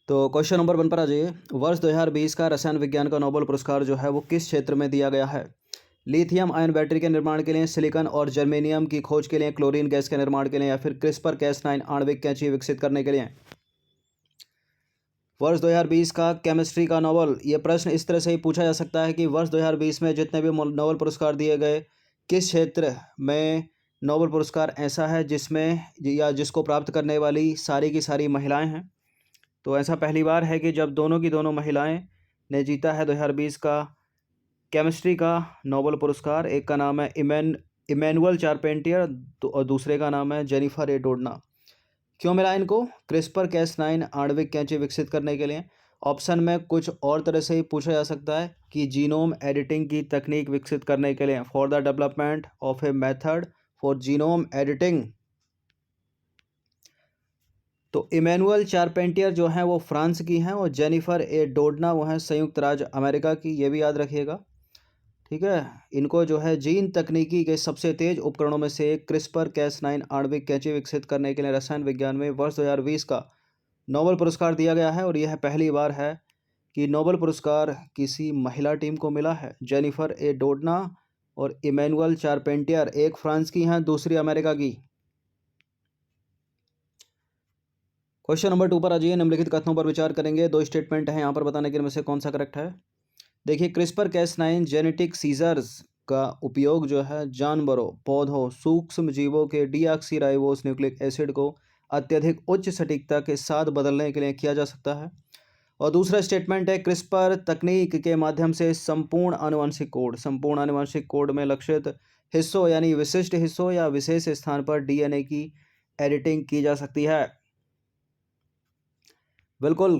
तो question number 1 पर आ जाइए। वर्ष 2020 का रसायन विज्ञान का नोबेल पुरस्कार जो है वो किस क्षेत्र में दिया गया है? लिथियम आयन बैटरी के निर्माण के लिए, सिलिकॉन और जर्मेनियम की खोज के लिए, क्लोरीन गैस के निर्माण के लिए, या फिर क्रिस्पर कैस9 आणविक कैंची विकसित करने के लिए? वर्ष 2020 का केमिस्ट्री का नोबेल, ये प्रश्न इस तरह से ही पूछा जा सकता है कि वर्ष 2020 में जितने भी नोबेल पुरस्कार दिए गए, किस क्षेत्र में नोबेल पुरस्कार ऐसा है जिसमें या जिसको प्राप्त करने वाली सारी की सारी महिलाएं हैं। तो ऐसा पहली बार है कि जब दोनों की दोनों महिलाएं ने जीता है 2020 का केमिस्ट्री का नोबेल पुरस्कार। एक का नाम है इमैनुअल चारपेंटियर और दूसरे का नाम है जेनिफर ए डोडना। क्यों मिला इनको? क्रिस्पर कैस9 आणविक कैंची विकसित करने के लिए। ऑप्शन में कुछ और तरह से ही पूछा जा सकता है कि जीनोम एडिटिंग की तकनीक विकसित करने के लिए, for the development of a method for genome editing. तो इमैनुअल चारपेंटियर जो हैं वो फ्रांस की हैं और जेनिफर ए डोडना वो हैं संयुक्त राज्य अमेरिका की। ये भी याद रखिएगा, ठीक है। इनको जो है जीन तकनीकी के सबसे तेज उपकरणों में से एक क्रिस्पर कैस9 आणविक कैंची विकसित करने के लिए रसायन विज्ञान में वर्ष 2020 का नोबेल पुरस्कार दिया गया है। और यह पहली बार है कि नोबेल पुरस्कार किसी महिला टीम को मिला है। जेनिफर ए डोडना और इमैनुअल चारपेंटियर, एक फ्रांस की हैं, दूसरी अमेरिका की। क्वेश्चन नंबर 2 पर आ जाइए। निम्नलिखित कथनों पर विचार करेंगे। दो स्टेटमेंट हैं यहाँ पर, बताने के इनमें से कौन सा करेक्ट है। देखिए, क्रिस्पर कैस9 जेनेटिक सीजर्स का उपयोग जो है जानवरों, पौधों, सूक्ष्म जीवों के डीऑक्सीराइबोस न्यूक्लिक एसिड को अत्यधिक उच्च सटीकता के साथ बदलने के लिए किया जा सकता है। और दूसरा स्टेटमेंट है, क्रिस्पर तकनीक के माध्यम से संपूर्ण आनुवंशिक कोड में लक्षित हिस्सों यानी विशिष्ट हिस्सों या विशेष स्थान पर डीएनए की एडिटिंग की जा सकती है। बिल्कुल,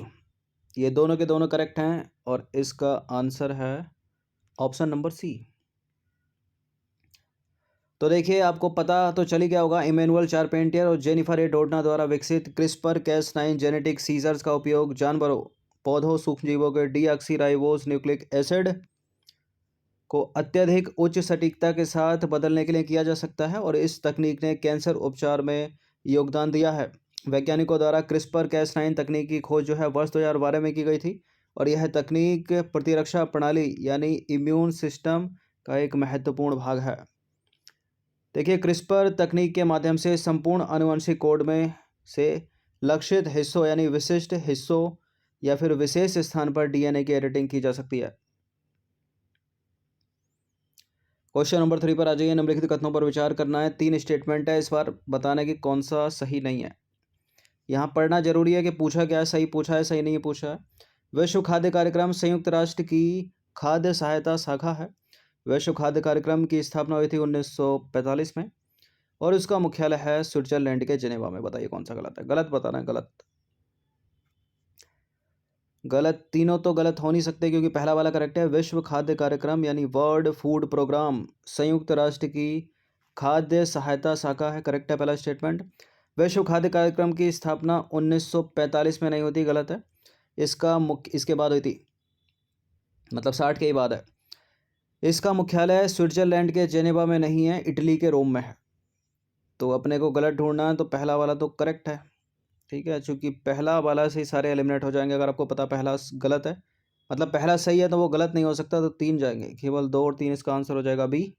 ये दोनों के दोनों करेक्ट हैं और इसका आंसर है ऑप्शन नंबर सी। तो देखिए, आपको पता तो चल ही गया होगा, इमैनुअल चारपेंटियर और जेनिफर ए डोडना द्वारा विकसित क्रिस्पर कैस9 जेनेटिक सीजर्स का उपयोग जानवरों, पौधों, सूक्ष्मजीवों के डीऑक्सीराइबोस न्यूक्लिक एसिड को अत्यधिक उच्च सटीकता के साथ बदलने के लिए किया जा सकता है और इस तकनीक ने कैंसर उपचार में योगदान दिया है। वैज्ञानिकों द्वारा क्रिस्पर कैस9 तकनीक की खोज जो है वर्ष 2012 में की गई थी और यह तकनीक प्रतिरक्षा प्रणाली यानी इम्यून सिस्टम का एक महत्वपूर्ण भाग है। देखिए, क्रिस्पर तकनीक के माध्यम से संपूर्ण आनुवंशिक कोड में से लक्षित हिस्सों यानी विशिष्ट हिस्सों या फिर विशेष स्थान पर डीएनए की एडिटिंग की जा सकती है। क्वेश्चन नंबर 3 पर आ जाइए। निम्नलिखित कथनों पर विचार करना है। 3 स्टेटमेंट है, इस बार बताना कि कौन सा सही नहीं है। यहाँ पढ़ना जरूरी है कि पूछा क्या है, सही पूछा है, सही नहीं पूछा है। विश्व खाद्य कार्यक्रम संयुक्त राष्ट्र की खाद्य सहायता शाखा है। विश्व खाद्य कार्यक्रम की स्थापना हुई थी 1945 में और इसका मुख्यालय है स्विट्जरलैंड के जेनेवा में। बताइए कौन सा गलत है। गलत बताना है, गलत। गलत, तीनों तो गलत हो नहीं सकते क्योंकि पहला वाला करेक्ट है। विश्व खाद्य कार्यक्रम यानी वर्ल्ड फूड प्रोग्राम संयुक्त राष्ट्र की खाद्य सहायता शाखा है, करेक्ट है पहला स्टेटमेंट। विश्व खाद्य कार्यक्रम की स्थापना 1945 में नहीं होती, गलत है। इसके बाद हुई थी, मतलब 60 के ही बाद है। इसका मुख्यालय स्विट्जरलैंड के जेनेवा में नहीं है, इटली के रोम में है। तो अपने को गलत ढूंढना है, तो पहला वाला तो करेक्ट है, ठीक है, चूंकि पहला वाला से ही सारे एलिमिनेट हो जाएंगे। अगर आपको पता पहला गलत है, मतलब पहला सही है तो वो गलत नहीं हो सकता, तो 3 जाएंगे, केवल 2 और 3, इसका आंसर हो जाएगा बी।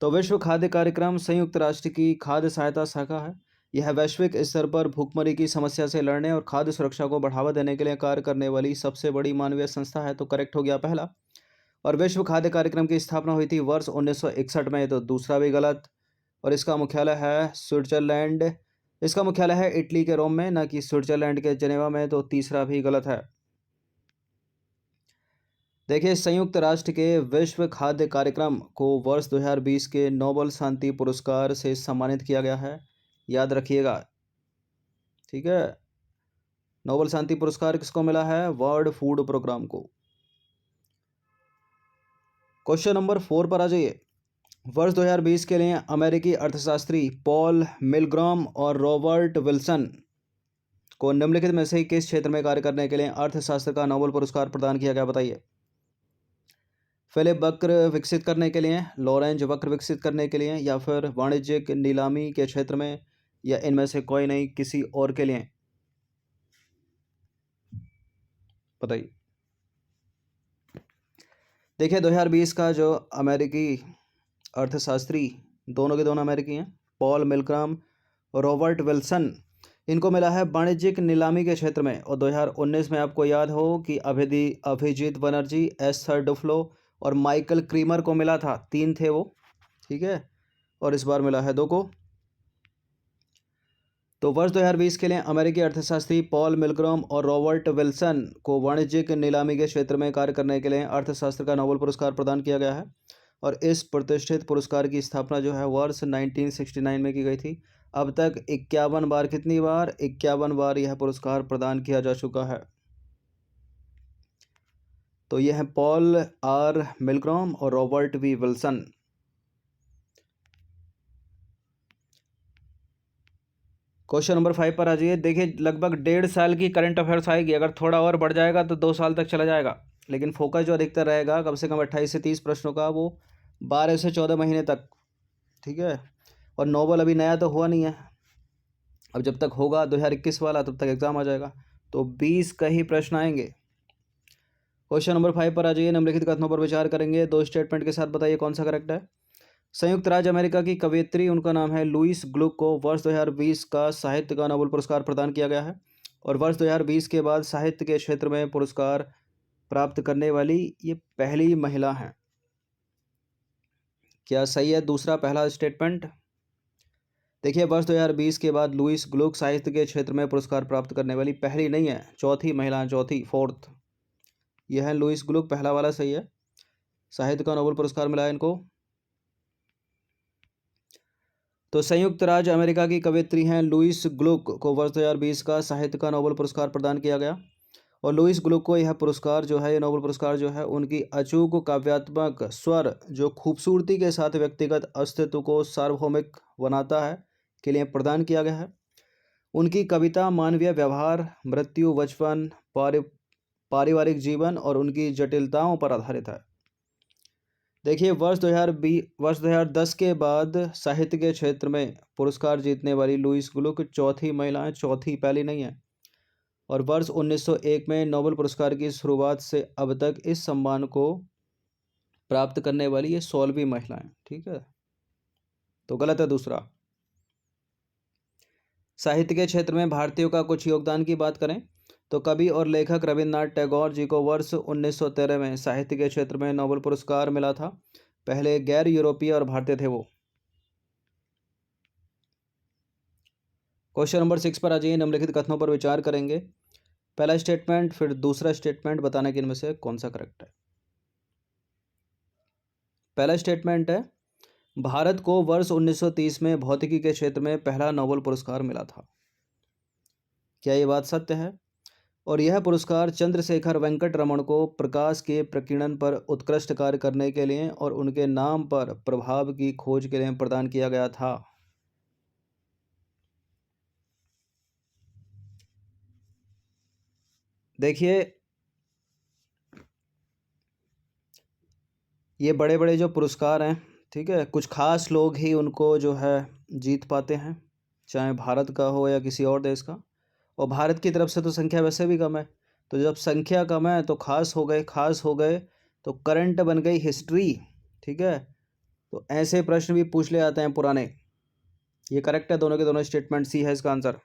तो विश्व खाद्य कार्यक्रम संयुक्त राष्ट्र की खाद्य सहायता शाखा है। यह वैश्विक स्तर पर भूखमरी की समस्या से लड़ने और खाद्य सुरक्षा को बढ़ावा देने के लिए कार्य करने वाली सबसे बड़ी मानवीय संस्था है, तो करेक्ट हो गया पहला। और विश्व खाद्य कार्यक्रम की स्थापना हुई थी वर्ष 1961 में, तो दूसरा भी गलत। और इसका मुख्यालय है स्विट्जरलैंड, इसका मुख्यालय है इटली के रोम में, न कि स्विट्जरलैंड के जेनेवा में, तो तीसरा भी गलत है। देखिए, संयुक्त राष्ट्र के विश्व खाद्य कार्यक्रम को वर्ष 2020 के नोबेल शांति पुरस्कार से सम्मानित किया गया है, याद रखिएगा, ठीक है। नोबेल शांति पुरस्कार किसको मिला है? वर्ल्ड फूड प्रोग्राम को। क्वेश्चन नंबर 4 पर आ जाइए। वर्ष 2020 के लिए अमेरिकी अर्थशास्त्री पॉल मिलग्रॉम और रॉबर्ट विल्सन को निम्नलिखित में से किस क्षेत्र में कार्य करने के लिए अर्थशास्त्र का नोबेल पुरस्कार प्रदान किया गया? बताइए। फिलिप वक्र विकसित करने के लिए, लॉरेंज वक्र विकसित करने के लिए, या फिर वाणिज्यिक नीलामी के क्षेत्र में, या इनमें से कोई नहीं, किसी और के लिए? बताइए। देखिए 2020 का जो अमेरिकी अर्थशास्त्री, दोनों के दोनों अमेरिकी हैं, पॉल मिलग्राम और रॉबर्ट विल्सन, इनको मिला है वाणिज्यिक नीलामी के क्षेत्र में। और 2019 में आपको याद हो कि अभिजीत बनर्जी, एस्थर डुफ्लो और माइकल क्रीमर को मिला था, 3 थे वो, ठीक है, और इस बार मिला है 2 को। तो वर्ष 2020 के लिए अमेरिकी अर्थशास्त्री पॉल मिलग्राम और रॉबर्ट विल्सन को वाणिज्यिक नीलामी के क्षेत्र में कार्य करने के लिए अर्थशास्त्र का नोबेल पुरस्कार प्रदान किया गया है। और इस प्रतिष्ठित पुरस्कार की स्थापना जो है वर्ष 1969 में की गई थी। अब तक 51 बार, कितनी बार? 51 बार यह पुरस्कार प्रदान किया जा चुका है। तो यह है पॉल आर मिलग्राम और Robert V Wilson. Question number 5 पर आ जाइए। देखिए लगभग 1.5 साल की करंट अफेयर्स आएगी, अगर थोड़ा और बढ़ जाएगा तो 2 साल तक चला जाएगा, लेकिन फोकस जो अधिकतर रहेगा कम से कम 28 से 30 प्रश्नों का, वो 12 से 14 महीने तक, ठीक है। और नोबल अभी नया तो हुआ नहीं है, अब जब तक होगा 2021 वाला तब तक एग्जाम आ जाएगा, तो 20 का ही प्रश्न आएंगे। क्वेश्चन नंबर 5 पर आ जाइए। निम्नलिखित कथनों पर विचार करेंगे, 2 स्टेटमेंट के साथ बताइए कौन सा करेक्ट है। संयुक्त राज्य अमेरिका की कवयित्री, उनका नाम है लुइस ग्लुक, को वर्ष 2020 का साहित्य का नोबेल पुरस्कार प्रदान किया गया है। और वर्ष 2020 के बाद साहित्य के क्षेत्र में पुरस्कार प्राप्त करने वाली ये पहली महिला हैं। क्या सही है दूसरा पहला स्टेटमेंट? देखिए वर्ष 2020 के बाद लुइस ग्लुक साहित्य के क्षेत्र में पुरस्कार प्राप्त करने वाली पहली नहीं है, चौथी महिला, चौथी, फोर्थ। यह है लुइस ग्लुक, पहला वाला सही है, साहित्य का नोबेल पुरस्कार मिला है इनको। तो संयुक्त राज्य अमेरिका की कवयित्री हैं लुइस ग्लुक, को वर्ष 2020 का साहित्य का नोबेल पुरस्कार प्रदान किया गया। और लुइस ग्लुक को यह पुरस्कार जो है, ये नोबेल पुरस्कार जो है, उनकी अचूक काव्यात्मक स्वर जो खूबसूरती के साथ व्यक्तिगत अस्तित्व को सार्वभौमिक बनाता है के लिए प्रदान किया गया है। उनकी कविता मानवीय व्यवहार, मृत्यु, बचपन, पारिवारिक जीवन और उनकी जटिलताओं पर आधारित है। देखिए वर्ष 2010 के बाद साहित्य के क्षेत्र में पुरस्कार जीतने वाली लुइस ग्लुक चौथी महिला है, चौथी, पहली नहीं है। और वर्ष 1901 में नोबेल पुरस्कार की शुरुआत से अब तक इस सम्मान को प्राप्त करने वाली ये 16वीं महिला है, ठीक है। तो गलत है दूसरा। साहित्य के क्षेत्र में भारतीयों का कुछ योगदान की बात करें तो कवि और लेखक रविन्द्रनाथ टैगोर जी को वर्ष 1913 में साहित्य के क्षेत्र में नोबेल पुरस्कार मिला था। पहले गैर यूरोपीय और भारतीय थे वो। क्वेश्चन नंबर 6 पर आ जाइए। निम्नलिखित कथनों पर विचार करेंगे, पहला स्टेटमेंट फिर दूसरा स्टेटमेंट, बताने के इनमें से कौन सा करेक्ट है। पहला स्टेटमेंट है, भारत को वर्ष 1930 में भौतिकी के क्षेत्र में पहला नोबेल पुरस्कार मिला था। क्या ये बात सत्य है? और यह पुरस्कार चंद्रशेखर वेंकट रमन को प्रकाश के प्रकीर्णन पर उत्कृष्ट कार्य करने के लिए और उनके नाम पर प्रभाव की खोज के लिए प्रदान किया गया था। देखिए ये बड़े बड़े जो पुरस्कार हैं, ठीक है, कुछ खास लोग ही उनको जो है जीत पाते हैं, चाहे भारत का हो या किसी और देश का। और भारत की तरफ से तो संख्या वैसे भी कम है, तो जब संख्या कम है तो खास हो गए, खास हो गए तो करंट बन गई हिस्ट्री, ठीक है। तो ऐसे प्रश्न भी पूछ ले आते हैं पुराने। ये करेक्ट है, दोनों के दोनों स्टेटमेंट, सी है इसका आंसर।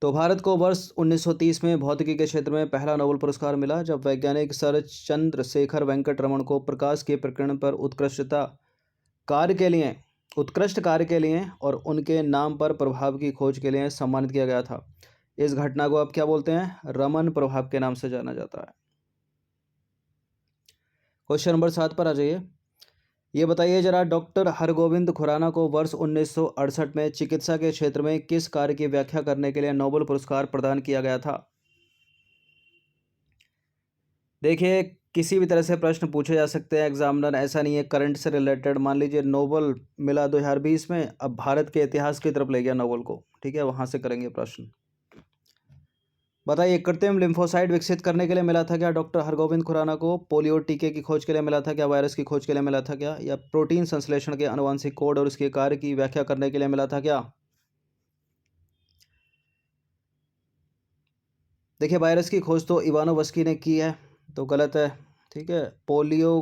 तो भारत को वर्ष 1930 में भौतिकी के क्षेत्र में पहला नोबेल पुरस्कार मिला जब वैज्ञानिक सर चंद्रशेखर वेंकट रमन को प्रकाश के प्रकीर्णन पर उत्कृष्ट कार्य के लिए और उनके नाम पर प्रभाव की खोज के लिए सम्मानित किया गया था। इस घटना को आप क्या बोलते हैं? रमन प्रभाव के नाम से जाना जाता है। क्वेश्चन नंबर 7 पर आ जाइए। ये बताइए जरा, डॉक्टर हरगोविंद खुराना को वर्ष 1968 में चिकित्सा के क्षेत्र में किस कार्य की व्याख्या करने के लिए नोबेल पुरस्कार प्रदान किया गया था? देखिए किसी भी तरह से प्रश्न पूछे जा सकते हैं एग्जामिनर, ऐसा नहीं है करंट से रिलेटेड। मान लीजिए नोबेल मिला 2020 में, अब भारत के इतिहास की तरफ ले गया नोबेल को, ठीक है, वहां से करेंगे प्रश्न। बताइए कृत्रिम लिम्फोसाइट विकसित करने के लिए मिला था क्या डॉक्टर हरगोविंद खुराना को? पोलियो टीके की खोज के लिए मिला था क्या? वायरस की खोज के लिए मिला था क्या? या प्रोटीन संश्लेषण के आनुवंशिक कोड और उसके कार्य की व्याख्या करने के लिए मिला था क्या? देखिए वायरस की खोज तो इवानोवस्की ने की है, तो गलत है। ठीक है, पोलियो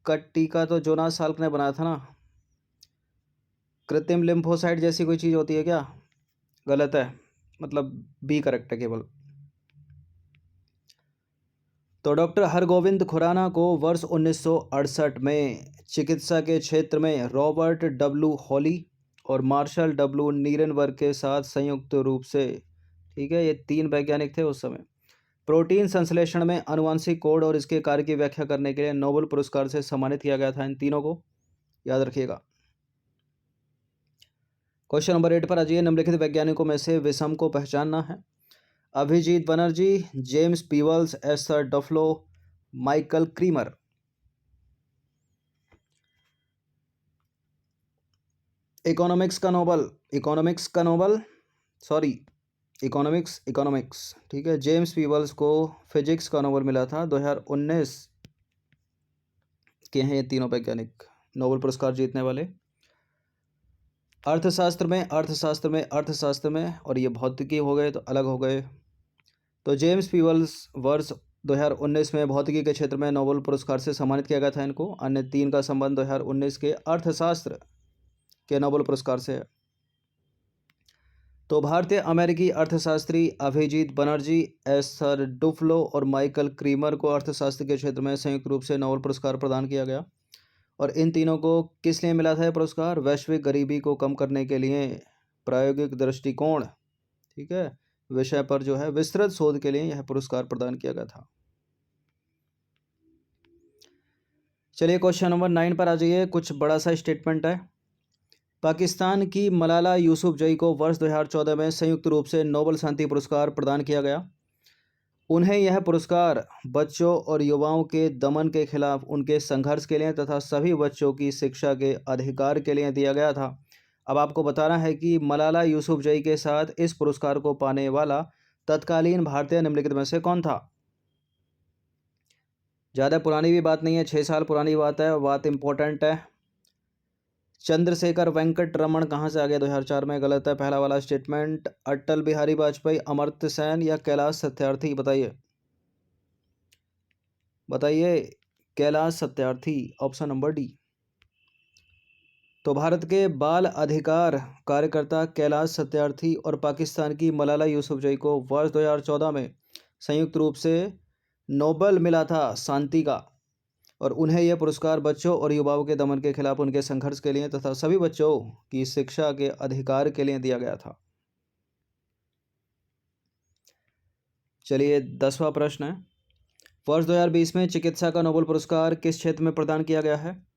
का टीका तो जोनास साल्क ने बनाया था ना। कृत्रिम लिम्फोसाइट जैसी कोई चीज़ होती है क्या? गलत है, मतलब बी करेक्ट है केवल। तो डॉक्टर हरगोविंद खुराना को वर्ष 1968 में चिकित्सा के क्षेत्र में रॉबर्ट डब्ल्यू हॉली और मार्शल डब्ल्यू नीरेनबर्ग के साथ संयुक्त रूप से, ठीक है, ये 3 वैज्ञानिक थे उस समय, प्रोटीन संश्लेषण में आनुवंशिक कोड और इसके कार्य की व्याख्या करने के लिए नोबेल पुरस्कार से सम्मानित किया गया था। इन तीनों को याद रखिएगा। क्वेश्चन नंबर 8 पर आ जाइए। निम्नलिखित वैज्ञानिकों में से विषम को पहचानना है। Abhijit Banerjee, James Peebles, Esther Duflo, Michael Kremer. Economics का नोबल, इकोनॉमिक्स, ठीक है। जेम्स पीवल्स को फिजिक्स का नोबेल मिला था 2019 के हैं ये तीनों वैज्ञानिक नोबेल पुरस्कार जीतने वाले। अर्थशास्त्र में और ये भौतिकी हो गए तो अलग हो गए। तो जेम्स पीवल्स वर्ष 2019 में भौतिकी के क्षेत्र में नोबेल पुरस्कार से सम्मानित किया गया था इनको। अन्य 3 का संबंध 2019 के अर्थशास्त्र के नोबेल पुरस्कार से है। तो भारतीय अमेरिकी अर्थशास्त्री अभिजीत बनर्जी, एस्थर डुफ्लो और माइकल क्रीमर को अर्थशास्त्र के क्षेत्र में संयुक्त रूप से नोबेल पुरस्कार प्रदान किया गया। और इन तीनों को किस लिए मिला था यह पुरस्कार? वैश्विक गरीबी को कम करने के लिए प्रायोगिक दृष्टिकोण, ठीक है, विषय पर जो है विस्तृत शोध के लिए यह पुरस्कार प्रदान किया गया था। चलिए क्वेश्चन नंबर 9 पर आ जाइए। कुछ बड़ा सा स्टेटमेंट है। पाकिस्तान की मलाला यूसुफजई को वर्ष 2014 में संयुक्त रूप से नोबेल शांति पुरस्कार प्रदान किया गया। उन्हें यह पुरस्कार बच्चों और युवाओं के दमन के खिलाफ उनके संघर्ष के लिए तथा सभी बच्चों की शिक्षा के अधिकार के लिए दिया गया था। अब आपको बताना है कि मलाला यूसुफजई के साथ इस पुरस्कार को पाने वाला तत्कालीन भारतीय निम्नलिखित में से कौन था? ज़्यादा पुरानी भी बात नहीं है, 6 साल पुरानी बात है, बात इंपॉर्टेंट है। चंद्रशेखर वेंकट रमन कहाँ से आ गया 2004 में? गलत है पहला वाला स्टेटमेंट। अटल बिहारी वाजपेयी, अमर्त्य सेन या कैलाश सत्यार्थी? बताइए Kailash Satyarthi, option number D. तो भारत के बाल अधिकार कार्यकर्ता कैलाश सत्यार्थी और पाकिस्तान की मलाला यूसुफजई को वर्ष 2014 में संयुक्त रूप से नोबेल मिला था शांति का। और उन्हें यह पुरस्कार बच्चों और युवाओं के दमन के खिलाफ उनके संघर्ष के लिए तथा सभी बच्चों की शिक्षा के अधिकार के लिए दिया गया था। चलिए 10वां प्रश्न है। वर्ष 2020 में चिकित्सा का नोबेल पुरस्कार किस क्षेत्र में प्रदान किया गया है?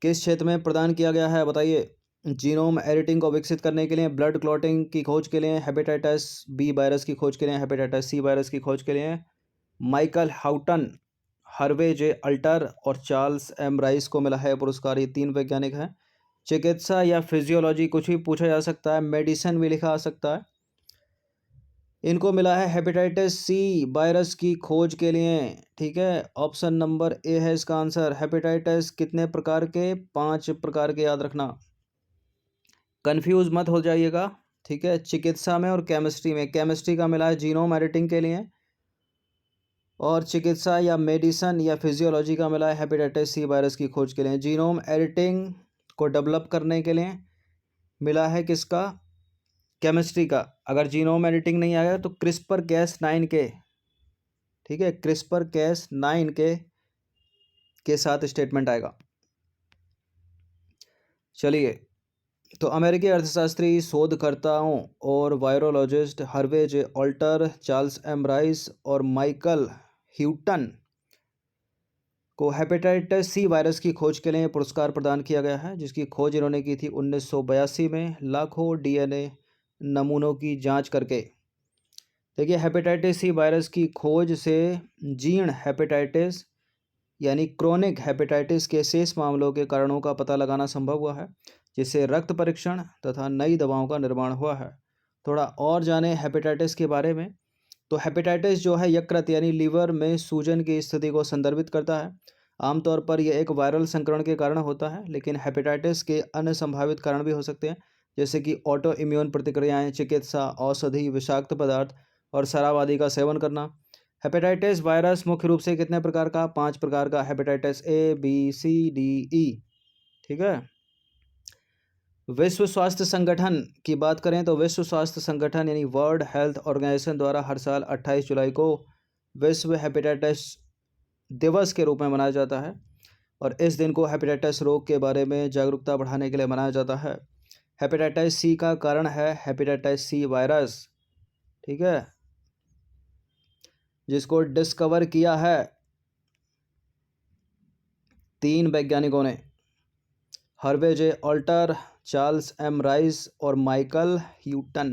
किस क्षेत्र में प्रदान किया गया है बताइए। जीनोम एडिटिंग को विकसित करने के लिए, ब्लड क्लॉटिंग की खोज के लिए, हेपेटाइटिस बी वायरस की खोज के लिए, हेपेटाइटिस सी वायरस की खोज के लिए। माइकल हाउटन, हर्वे जे अल्टर और चार्ल्स एम राइस को मिला है पुरस्कार। ये 3 वैज्ञानिक हैं। चिकित्सा या फिजियोलॉजी कुछ भी पूछा जा सकता है, मेडिसिन भी लिखा आ सकता है। इनको मिला है हेपेटाइटिस सी वायरस की खोज के लिए, ठीक है। ऑप्शन नंबर ए है इसका आंसर। हेपेटाइटिस कितने प्रकार के? 5 प्रकार के, याद रखना, कंफ्यूज मत हो जाइएगा, ठीक है। चिकित्सा में और केमिस्ट्री में, केमिस्ट्री का मिला है जीनोम एडिटिंग के लिए और चिकित्सा या मेडिसन या फिजियोलॉजी का मिला है हेपेटाइटिस सी वायरस की खोज के लिए। जीनोम एडिटिंग को डेवलप करने के लिए मिला है किसका? केमिस्ट्री का। अगर जीनोम एडिटिंग नहीं आएगा तो क्रिस्पर कैस 9 के, ठीक है, क्रिस्पर कैस 9 के साथ स्टेटमेंट आएगा। चलिए, तो अमेरिकी अर्थशास्त्री, शोधकर्ताओं और वायरोलॉजिस्ट हर्वे जे अल्टर, चार्ल्स एम राइस और माइकल ह्यूटन को हेपेटाइटिस सी वायरस की खोज के लिए पुरस्कार प्रदान किया गया है, जिसकी खोज इन्होंने की थी 1982 में लाखों डीएनए नमूनों की जांच करके। देखिए, हेपेटाइटिस सी वायरस की खोज से जीर्ण हेपेटाइटिस यानी क्रोनिक हेपेटाइटिस के शेष मामलों के कारणों का पता लगाना संभव हुआ है, जिससे रक्त परीक्षण तथा नई दवाओं का निर्माण हुआ है। थोड़ा और जाने हेपेटाइटिस के बारे में। तो हेपेटाइटिस जो है यकृत यानी लीवर में सूजन की स्थिति को संदर्भित करता है। आमतौर पर यह एक वायरल संक्रमण के कारण होता है, लेकिन हेपेटाइटिस के अन्य संभावित कारण भी हो सकते हैं, जैसे कि ऑटो इम्यून प्रतिक्रियाएं, चिकित्सा, औषधि, विषाक्त पदार्थ, और शराब आदि का सेवन करना। हेपेटाइटिस वायरस मुख्य रूप से कितने प्रकार का? 5 प्रकार का। Hepatitis A, B, C, D, E. ठीक है। विश्व स्वास्थ्य संगठन की बात करें तो विश्व स्वास्थ्य संगठन यानी वर्ल्ड हेल्थ ऑर्गेनाइजेशन द्वारा हर साल 28 जुलाई को विश्व हेपेटाइटिस दिवस के रूप में मनाया जाता है और इस दिन को हेपेटाइटिस रोग के बारे में जागरूकता बढ़ाने के लिए मनाया जाता है। हेपेटाइटिस सी का कारण है हेपेटाइटिस सी वायरस। ठीक है, जिसको डिस्कवर किया है 3 वैज्ञानिकों ने, हर्वे जे ऑल्टर, चार्ल्स एम राइस और माइकल ह्यूटन।